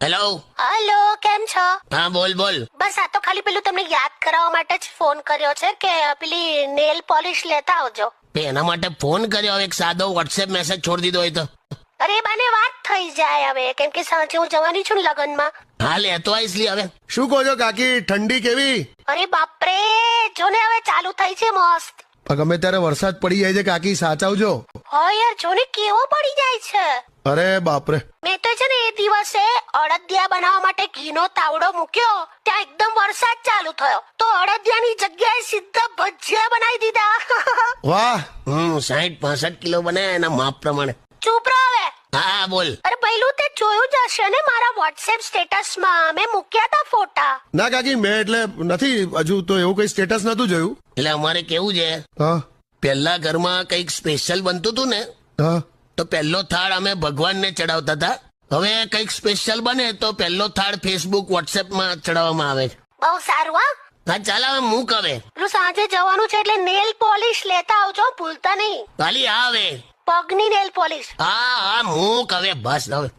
Hello. Hello, કેમ છો? હા બોલ બોલ. બસ આ તો ખાલી પેલું તમને યાદ કરાવવા માટે જ ફોન કર્યો છે કે પેલી નેલ પોલિશ લેતા આવજો. એના માટે ફોન કર્યો, એક સાદો વોટ્સએપ મેસેજ છોડી દીધો હોય તો. અરે બાને વાત થઈ જાય હવે, કેમ કે સાંજે હું જવાની છું ને લગનમાં. હા લેતો આવીશ લી હવે. શું કહો છો કાકી, ઠંડી કેવી? અરે બાપરે, જો ને હવે ચાલુ થઈ છે મસ્ત. ગમે ત્યારે વરસાદ પડી જાય છે કાકી, સાચવજો. હા યાર, જો ને કેવો પડી જાય છે. અરે બાપરે. મેં તો છે ને એ દિવસે અડદિયા બનાવવા માટે ઘીનો તાવડો મૂક્યો, ત્યાં એકદમ વરસાદ ચાલુ થયો તો અડદિયાની જગ્યાએ સીધા ભજીયા બનાવી દીધા. વાહ. 60-65 કિલો બને એના માપ પ્રમાણે. ચૂપ રહો હવે. હા બોલ. અરે પહેલું તે જોયું જ હશે ને મારા વોટ્સએપ સ્ટેટસમાં મેં મૂક્યા હતા ફોટા. ના કાકી, મેં એટલે નથી હજુ તો એવું કઈ સ્ટેટસ નતું જોયું. એટલે અમારે કેવું છે, હા પહેલા ઘરમાં કઈક સ્પેશિયલ બનતું હતું ને હા. તો પહેલો થાળ અમે ભગવાનને ચડાવતા હતા. હવે કઈક સ્પેશિયલ બને તો પહેલો થાળ ફેસબુક વોટ્સએપમાં ચડાવવામાં આવે છે. બહુ સારું. હા ચાલ હવે મૂક હવે. પેલું સાંજે જવાનું છે એટલે નેલ પોલિશ લેતા આવજો, ભૂલતા નહીં. ખાલી આવે. પગની નેલ પોલિશ. હા મૂક હવે, બસ હવે.